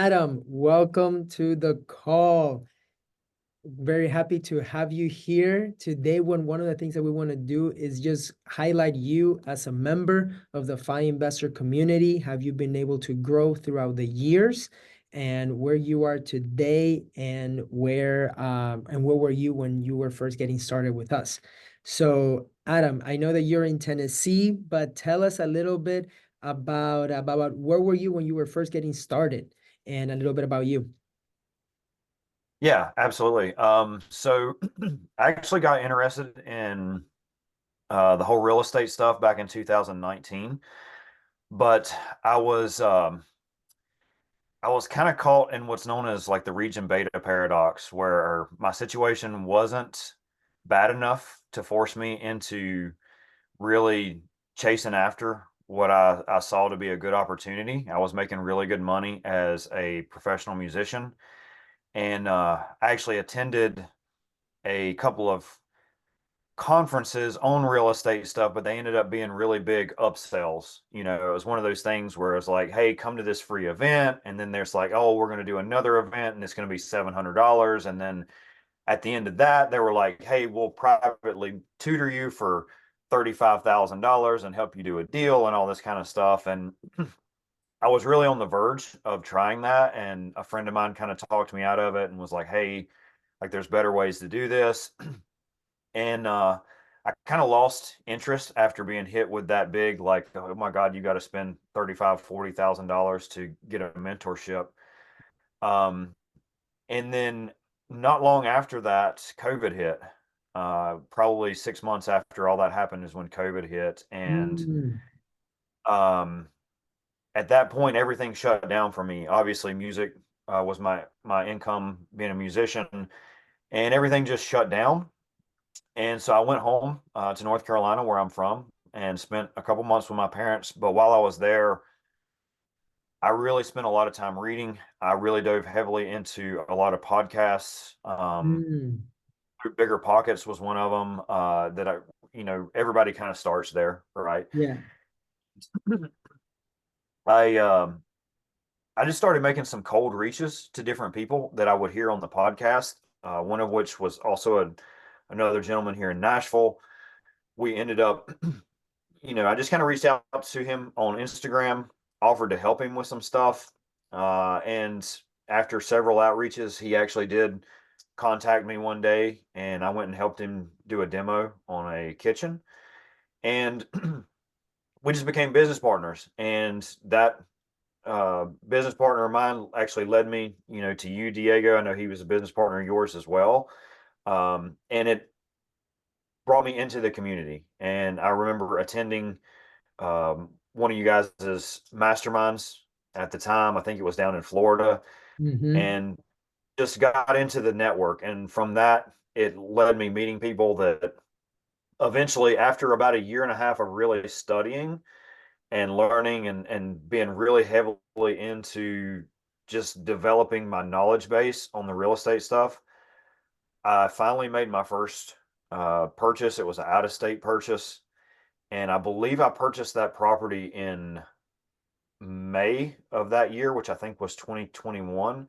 Adam, welcome to the call. Very happy to have you here today. One of the things that we want to do is just highlight you as a member of the FI investor community. Have you been able to grow throughout the years, and where you are today, and where were you when you were first getting started with us? So, Adam, I know that you're in Tennessee, but tell us a little bit about where were you when you were first getting started, and a little bit about you. Yeah, absolutely. So I actually got interested in the whole real estate stuff back in 2019, but I was um, I was kind of caught in what's known as like the region beta paradox, where my situation wasn't bad enough to force me into really chasing after what I saw to be a good opportunity. I was making really good money as a professional musician, and I actually attended a couple of conferences on real estate stuff, but they ended up being really big upsells. It was one of those things where it's like, hey, come to this free event. And then there's like, oh, we're going to do another event and it's going to be $700. And then at the end of that, they were like, hey, we'll privately tutor you for $35,000 and help you do a deal and all this kind of stuff. And I was really on the verge of trying that. And a friend of mine kind of talked me out of it and was like, hey, like there's better ways to do this. And I kind of lost interest after being hit with that big, like, oh my God, you got to spend 35, $40,000 to get a mentorship. Um, and then not long after that, COVID hit. Probably 6 months after all that happened is when COVID hit. And Mm, um, at that point, everything shut down for me. Obviously, music was my income being a musician, and everything just shut down. And so I went home to North Carolina, where I'm from, and spent a couple months with my parents. But while I was there, I really spent a lot of time reading. I really dove heavily into a lot of podcasts. mm, Bigger Pockets was one of them that everybody kind of starts there, right? yeah. I um, I just started making some cold reaches to different people that I would hear on the podcast. One of which was also another gentleman here in Nashville. We ended up I just kind of reached out to him on Instagram, offered to help him with some stuff. And after several outreaches, he actually did contact me one day, and I went and helped him do a demo on a kitchen. And we just became business partners. And that business partner of mine actually led me, to you, Diego. I know he was a business partner of yours as well. And it brought me into the community. And I remember attending one of you guys' masterminds at the time. I think it was down in Florida, Mm-hmm. and just got into the network. And from that, it led me meeting people that eventually, after about a year and a half of really studying and learning and being really heavily into just developing my knowledge base on the real estate stuff, I finally made my first purchase. It was an out of state purchase. And I believe I purchased that property in May of that year, which I think was 2021.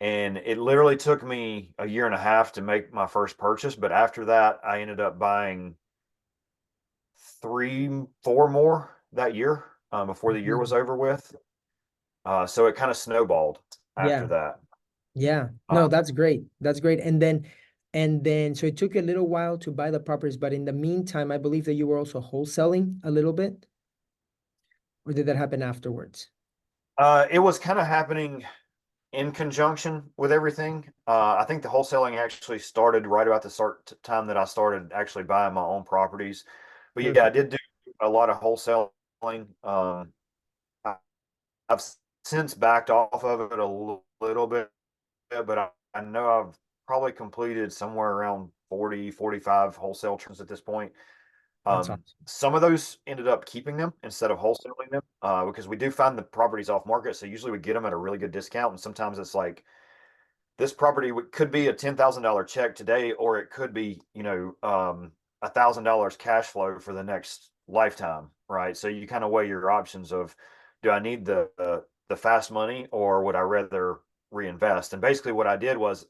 And it literally took me a year and a half to make my first purchase. But after that, I ended up buying three, four more that year before the year was Mhm. over with. So it kind of snowballed after Yeah, that. yeah. Uh, No, that's great. That's great. And then, so it took you a little while to buy the properties, but in the meantime, I believe that you were also wholesaling a little bit, or did that happen afterwards? it was kind of happening in conjunction with everything. I think the wholesaling actually started right about the start time that I started actually buying my own properties. But yeah, I Perfect. did do a lot of wholesaling. I, I've since backed off of it a little bit, but I know I've probably completed somewhere around 40, 45 wholesale turns at this point. That's awesome. Some of those ended up keeping them instead of wholesaling them because we do find the properties off market. So usually we get them at a really good discount. And sometimes it's like, this property could be a $10,000 check today, or it could be, $1,000 cash flow for the next lifetime, right? So you kind of weigh your options of, do I need the fast money or would I rather reinvest? And basically, what I did was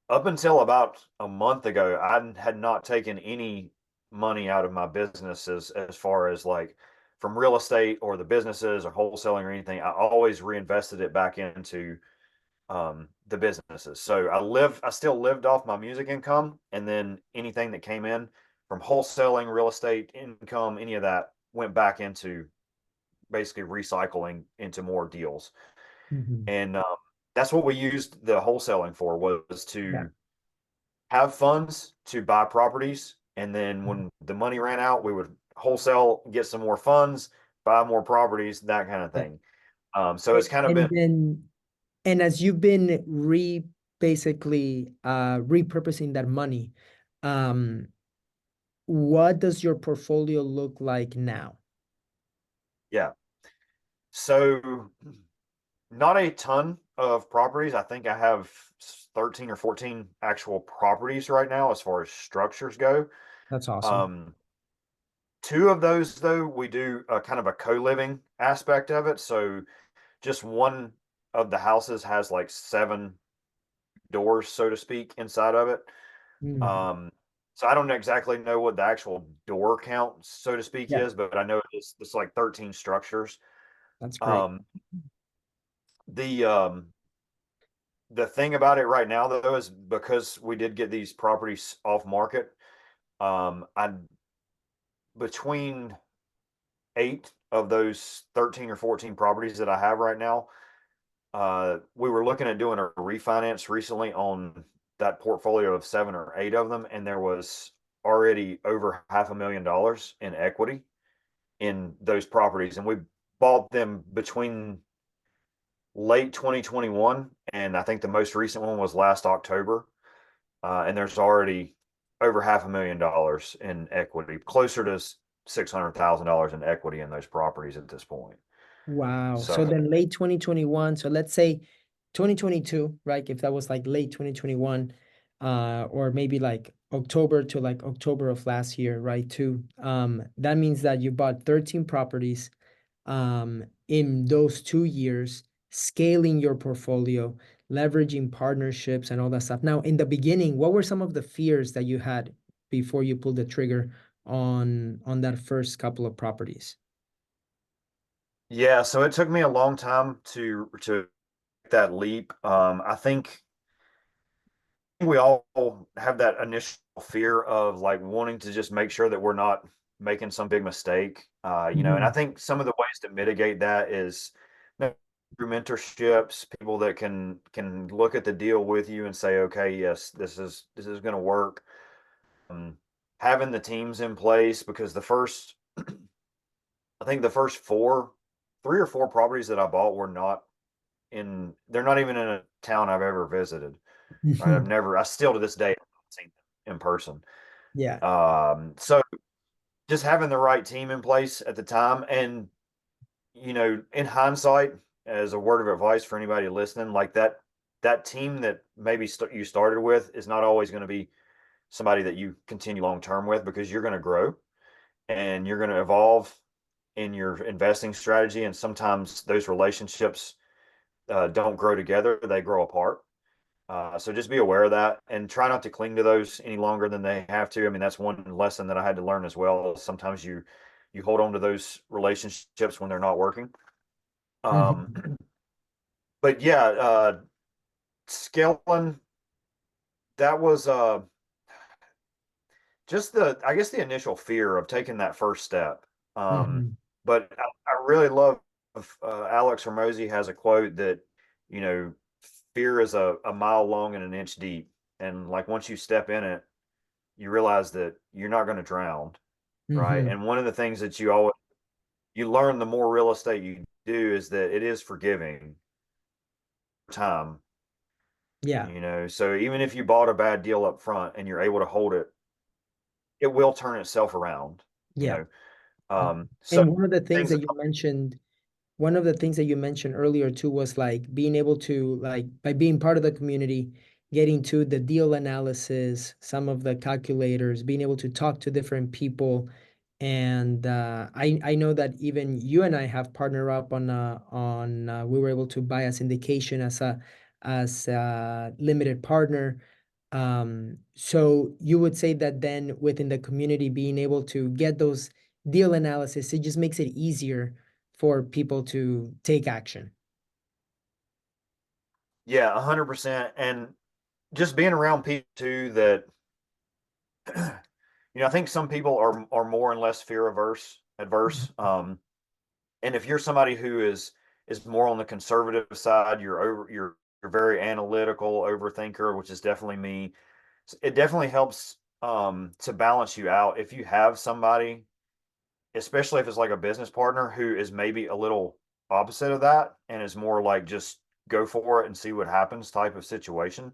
up until about a month ago, I had not taken any money out of my businesses as far as like from real estate or the businesses or wholesaling or anything. I always reinvested it back into the businesses. So I still lived off my music income, and then anything that came in from wholesaling, real estate income, any of that went back into basically recycling into more deals. Mhm. And that's what we used the wholesaling for, was Yeah. to have funds to buy properties. And then when the money ran out, we would wholesale, get some more funds, buy more properties, that kind of Yeah. thing. So it's kind of been, And then, and as you've been basically repurposing that money, um, what does your portfolio look like now? yeah. So not a ton of properties. I think I have 13 or 14 actual properties right now as far as structures go. That's awesome. Um, Two of those, though, we do a kind of a co-living aspect of it. So just one of the houses has like seven doors, so to speak, inside of it. Mm. Um, so I don't exactly know what the actual door count, so to speak, Yeah, is, but I know it's like 13 structures. that's great. Um, the the thing about it right now, though, is because we did get these properties off market, I between eight of those 13 or 14 properties that I have right now, we were looking at doing a refinance recently on that portfolio of seven or eight of them, and there was already over $500,000 in equity in those properties, and we bought them between late 2021 and I think the most recent one was last October. And there's already over $500,000 in equity, closer to $600,000 in equity in those properties at this point. Wow. So So then late 2021, so let's say 2022, right? If that was like late 2021, or maybe like October to like October of last year, right? Too. That means that you bought 13 properties in those 2 years, scaling your portfolio, leveraging partnerships and all that stuff. Now, in the beginning, what were some of the fears that you had before you pulled the trigger on that first couple of properties? yeah, so it took me a long time to make that leap. I think we all have that initial fear of like wanting to just make sure that we're not making some big mistake. And I Mhm. think some of the ways to mitigate that is through mentorships, people that can look at the deal with you and say, okay, yes, this is going to work. Um, Having the teams in place, because I think the first three or four properties that I bought were not they're not even in a town I've ever visited. Right? Mhm. I still to this day haven't seen them in person. Yeah. So just having the right team in place at the time, and in hindsight, as a word of advice for anybody listening, like that team that maybe you started with is not always going to be somebody that you continue long term with, because you're going to grow and you're going to evolve in your investing strategy, and sometimes those relationships don't grow together; they grow apart. So just be aware of that and try not to cling to those any longer than they have to. I mean, that's one lesson that I had to learn as well. Sometimes you hold on to those relationships when they're not working. Um, Mhm. but yeah, scaling, that was just I guess the initial fear of taking that first step. Um, Mhm. but I really love Alex Hormozy has a quote that, you know, fear is a mile long and an inch deep. And like once you step in it, you realize that you're not going to drown, right? Mhm. And one of the things that you learn the more real estate you do is that it is forgiving time, Yeah. So even if you bought a bad deal up front and you're able to hold it, it will turn itself around, you Yeah. know. Yeah. So And one of the things things that that you mentioned, one of the things that you mentioned earlier too was like being able to like by being part of the community, getting to the deal analysis, some of the calculators, being able to talk to different people And I know that even you and I have partnered up on we were able to buy a syndication as a limited partner. So you would say that then within the community being able to get those deal analysis, it just makes it easier for people to take action. Yeah, 100%. And just being around people too that, I think some people are more and less fear adverse. And if you're somebody who is more on the conservative side, you're very analytical overthinker, which is definitely me. It definitely helps to balance you out if you have somebody, especially if it's like a business partner who is maybe a little opposite of that and is more like just go for it and see what happens type of situation.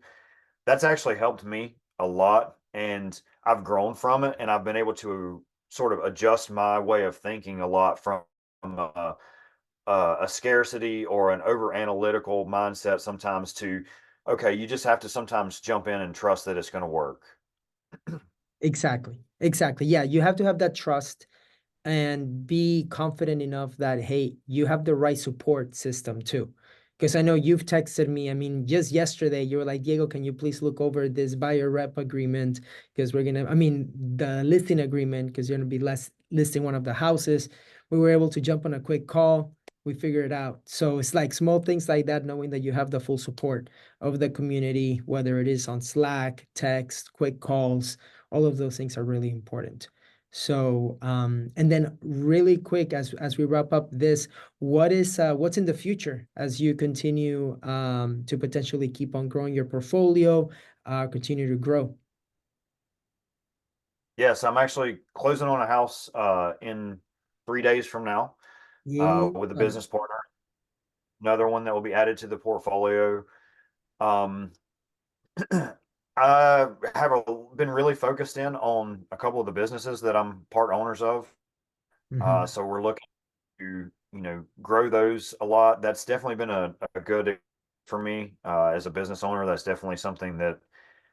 That's actually helped me a lot, and I've grown from it, and I've been able to sort of adjust my way of thinking a lot from uh, a scarcity or an over analytical mindset sometimes to, okay, you just have to sometimes jump in and trust that it's going to work. Exactly. Exactly. Yeah, you have to have that trust and be confident enough that, hey, you have the right support system too. Because I know you've texted me. I mean, just yesterday, you were like, Diego, can you please look over this buyer rep agreement? Because I mean, the listing agreement, because you're going to be listing one of the houses. We were able to jump on a quick call. We figured it out. So it's like small things like that, knowing that you have the full support of the community, whether it is on Slack, text, quick calls, all of those things are really important. So, and then really quick as we wrap up this, what's in the future as you continue to potentially keep on growing your portfolio, continue to grow? Yes, I'm actually closing on a house in 3 days from now Yeah. with a business partner. Another one that will be added to the portfolio. Um, I have been really focused in on a couple of the businesses that I'm part owners of. Hmm. So we're looking to, grow those a lot. That's definitely been a good for me as a business owner. That's definitely something that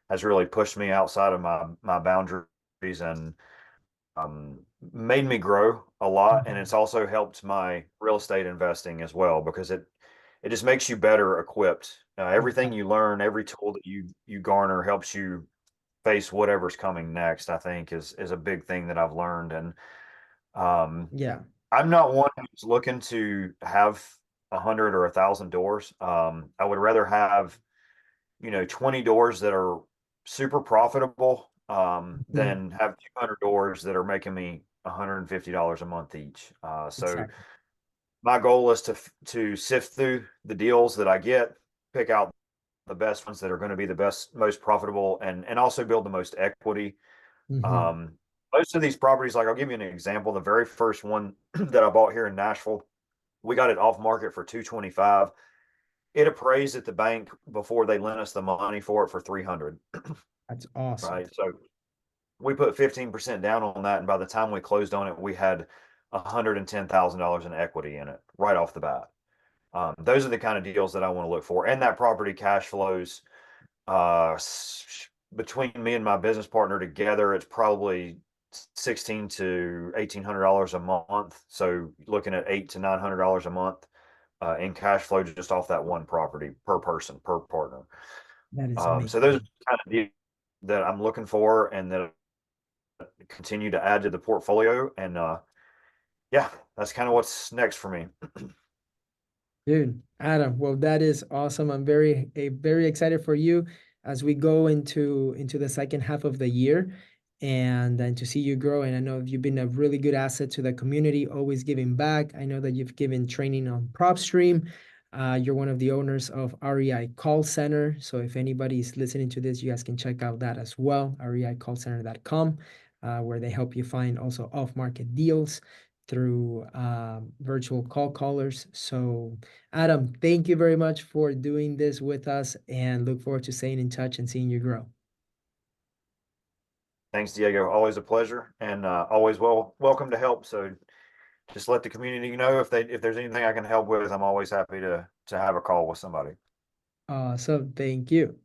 has really pushed me outside of my boundaries and um, made me grow a lot. And it's also helped my real estate investing as well because it just makes you better equipped. Everything Exactly. you learn, every tool that you garner helps you face whatever's coming next, I think is a big thing that I've learned. And um, Yeah. I'm not one who's looking to have 100 or 1,000 doors. I would rather have, 20 doors that are super profitable Mhm. than have 200 doors that are making me $150 a month each. So Exactly. my goal is to sift through the deals that I get, pick out the best ones that are going to be the best, most profitable, and also build the most equity. Hmm. Um, Most of these properties, like I'll give you an example. The very first one that I bought here in Nashville, we got it off market for 225. It appraised at the bank before they lent us the money for it for 300. That's awesome. Right. So we put 15% down on that, and by the time we closed on it, we had $110,000 in equity in it right off the bat. Those are the kind of deals that I want to look for, and that property cash flows uh, between me and my business partner together. It's probably 16 to $1,800 a month. So looking at $800 to $900 a month in cash flow just off that one property per person per partner. That is So those are amazing. the kind of deals that I'm looking for and that continue to add to the portfolio. And yeah, that's kind of what's next for me. Dude, Adam, well, that is awesome. I'm very excited for you as we go into the second half of the year and to see you grow. And I know you've been a really good asset to the community, always giving back. I know that you've given training on PropStream. You're one of the owners of REI Call Center. So if anybody's listening to this, you guys can check out that as well, reicallcenter.com, where they help you find also off-market deals through virtual call callers. So Adam, thank you very much for doing this with us and look forward to staying in touch and seeing you grow. Thanks, Diego. Always a pleasure and always welcome to help. So just let the community know if there's anything I can help with. I'm always happy to have a call with somebody. Awesome. Thank you.